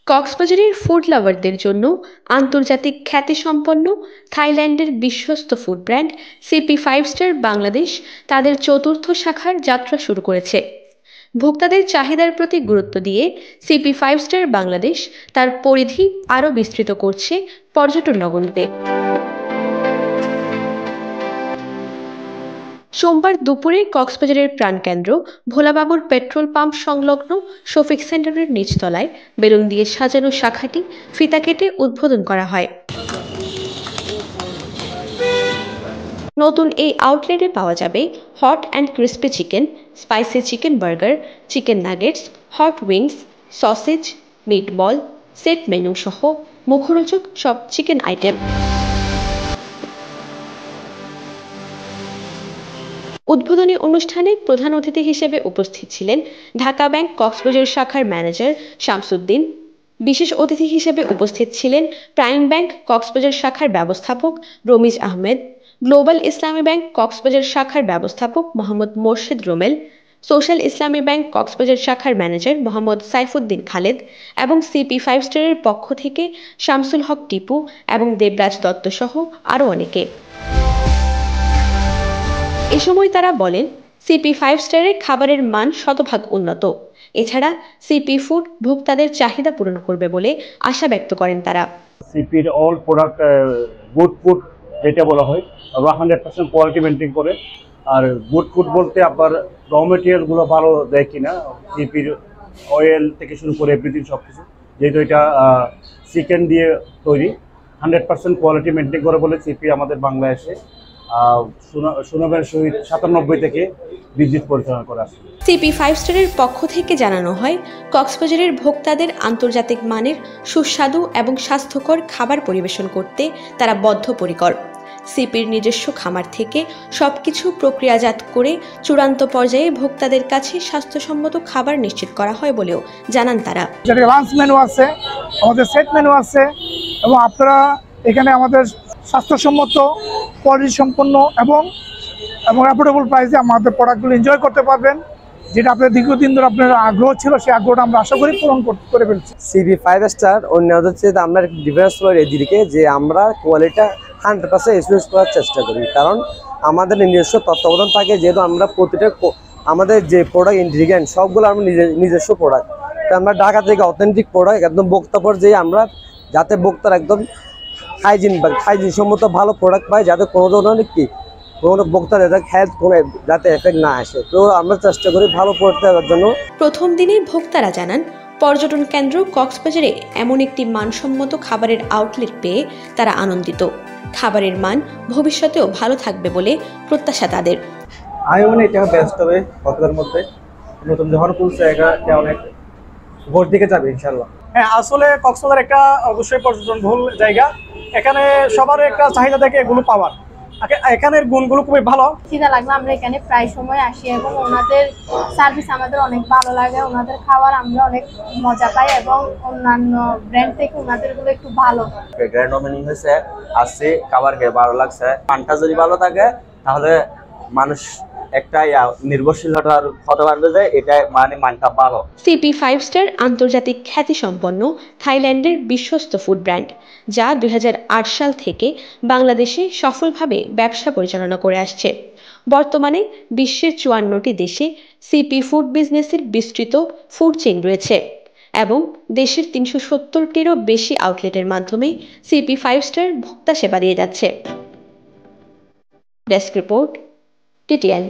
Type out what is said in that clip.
কক্সবাজারের ফুড লাভারদের জন্য আন্তর্জাতিক খ্যাতিসম্পন্ন থাইল্যান্ডের বিশ্বস্ত food brand CP five star Bangladesh তাদের চতুর্থ শাখার যাত্রা শুরু করেছে। ভোক্তাদের চাহিদার প্রতি গুরুত্ব দিয়ে সিপি ফাইভ স্টার বাংলাদেশ তার পরিধি আরও বিস্তৃত করছে পর্যটন নগরীতে। সোমবার দুপুরে কক্সবাজারের প্রাণকেন্দ্র ভোলাবাবুর পেট্রোল পাম্প সংলগ্ন শফিক সেন্টারের নিচতলায় বেলুন দিয়ে সাজানো শাখাটি ফিতা কেটে উদ্বোধন করা হয়। নতুন এই আউটলেটে পাওয়া যাবে hot and crispy chicken, spicy chicken burger, chicken nuggets, hot wings, sausage, meatball, set menu সহ মুখরোচক সব চিকেন আইটেম। উদ্বোধনী অনুষ্ঠানে প্রধান অতিথি হিসেবে উপস্থিত ছিলেন ঢাকা ব্যাংক কক্সবাজার শাখার ম্যানেজার শামসুদ্দিন। বিশেষ অতিথি হিসেবে উপস্থিত ছিলেন প্রাইম ব্যাংক কক্সবাজার শাখার ব্যবস্থাপক রমিজ আহমেদ, গ্লোবাল ইসলামী ব্যাংক কক্সবাজার শাখার ব্যবস্থাপক মোহাম্মদ মোর্শেদ রোমেল, সোশ্যাল ইসলামী ব্যাংক কক্সবাজার শাখার ম্যানেজার মোহাম্মদ সাইফুদ্দিন খালেদ এবং সিপি ফাইভ স্টারের পক্ষ থেকে শামসুল হক টিপু এবং দেবরাজ দত্ত সহ আরও অনেকে। এ সময় তারা বলেন, সিপি ফাইভ স্টারের খাবারের মান শতভাগ উন্নত। এছাড়া সিপি ফুড ভোক্তাদের চাহিদা পূরণ করবে বলে আশা ব্যক্ত করেন তারা। সিপির অল প্রোডাক্ট গুড ফুড যেটা বলা হয়, ওরা 100% কোয়ালিটি মেনটেন করে। আর গুড ফুড বলতে আপনার র মেটেরিয়ালগুলো ভালো দেয় কিনা, সিপির অয়েল থেকে শুরু করে এভরিথিং সব কিছু, যেহেতু এটা চিকেন দিয়ে তৈরি, 100% কোয়ালিটি মেনটেন করে বলে সিপি আমাদের বাংলাদেশে সুনামের সহিত 97 থেকে বিদ্যুৎ পরিচালনা করে আসছে। সিপি ফাইভ স্টারের পক্ষ থেকে জানানো হয়, কক্সবাজারের ভোক্তাদের আন্তর্জাতিক মানের সুস্বাদু এবং স্বাস্থ্যকর খাবার পরিবেশন করতে তারা বদ্ধপরিকর। সিপির নিজস্ব খামার থেকে সবকিছু প্রক্রিয়াজাত করে চূড়ান্ত পর্যায়ে ভোক্তাদের কাছে স্বাস্থ্যসম্মত খাবার নিশ্চিত করা হয় বলেও জানান তারা। লাঞ্চ মেনু আছে, আমাদের সেট মেনু আছে, এবং আপনারা এখানে আমাদের স্বাস্থ্যসম্মত, কোয়ালিটি সম্পন্ন এবং অ্যাফোর্ডেবল প্রাইসে আমাদের প্রোডাক্টগুলো এনজয় করতে পারবেন। যেটা আপনার দীর্ঘদিন ধরে আপনার আগ্রহ ছিল, সেই আগ্রহটা আমরা আশা করি পূরণ করে ফেলছি। সিপি ফাইভ স্টার অন্যদের চেয়ে আমরা ডিফারেন্স করি এদিকে যে আমরা কোয়ালিটিটা 100% এক্সপিরিয়েন্স করার চেষ্টা করি, কারণ আমাদের নিজস্ব তত্ত্বাবধান থাকে। যেহেতু আমরা প্রতিটা আমাদের যে প্রোডাক্ট ইনগ্রিডিয়েন্ট সবগুলো আমরা নিজস্ব প্রোডাক্ট, তো আমরা ঢাকা থেকে অথেন্টিক প্রোডাক্ট একদম ভোক্তা পর্যায়ে আমরা যাতে ভোক্তার একদম হাইজিন সম্মত ভালো প্রোডাক্ট পায়, যাতে কোনো ধরনের কোনো ভোক্তার হেলথ কোনো যাতে এফেক্ট না আসে, তো আমরা চেষ্টা করি ভালো প্রোডাক্ট দেওয়ার জন্য। প্রথম দিনেই ভোক্তারা জানান, পর্যটন কেন্দ্র কক্সবাজারে এমন একটি মানসম্মত খাবারের আউটলেট পেয়ে তারা আনন্দিত। খাবারের মান ভবিষ্যতেও ভালো থাকবে বলে প্রত্যাশা তাদের। আমি মনে এটা বেস্ট হবে কক্সবাজারের মধ্যে, নতুন যখন খুলছে এটা অনেক ভোর দিকে যাবে ইনশাল্লাহ। হ্যাঁ, আসলে কক্সবাজার একটা অবশ্যই পর্যটন বহুল জায়গা। এখানে সবার একটা চাহিদা থাকে এগুলো পাওয়ার। এখানের গুণগুলো খুবই ভালো। খিদা লাগলে আমরা এখানে প্রায় সময় আসি এবং ওনাদের সার্ভিস আমাদের অনেক ভালো লাগে। ওনাদের খাবার আমরা অনেক মজা পাই এবং অন্যান্য ব্র্যান্ড থেকে ওনাদের গুলো একটু ভালো। গ্র্যান্ড ওপেনিং হয়েছে, আসছে, খাবার খেয়ে ভালো লাগছে। পানটা যদি ভালো থাকে তাহলে মানুষ একটা নির্ভরশীলতা হতে পারবে যে এটা মানটা ভালো। সিপি ফাইভ স্টার আন্তর্জাতিক খ্যাতিসম্পন্ন থাইল্যান্ডের বিশ্বস্ত ফুড ব্র্যান্ড, যা 2008 সাল থেকে বাংলাদেশে সফলভাবে ব্যবসা পরিচালনা করে আসছে। বর্তমানে বিশ্বের 54টি দেশে সিপি ফুড বিজনেসের বিস্তৃত ফুড চেইন রয়েছে এবং দেশের 370টিরও বেশি আউটলেটের মাধ্যমে সিপি ফাইভ স্টার ভোক্তা সেবা দিয়ে যাচ্ছে। Desk report, TTN.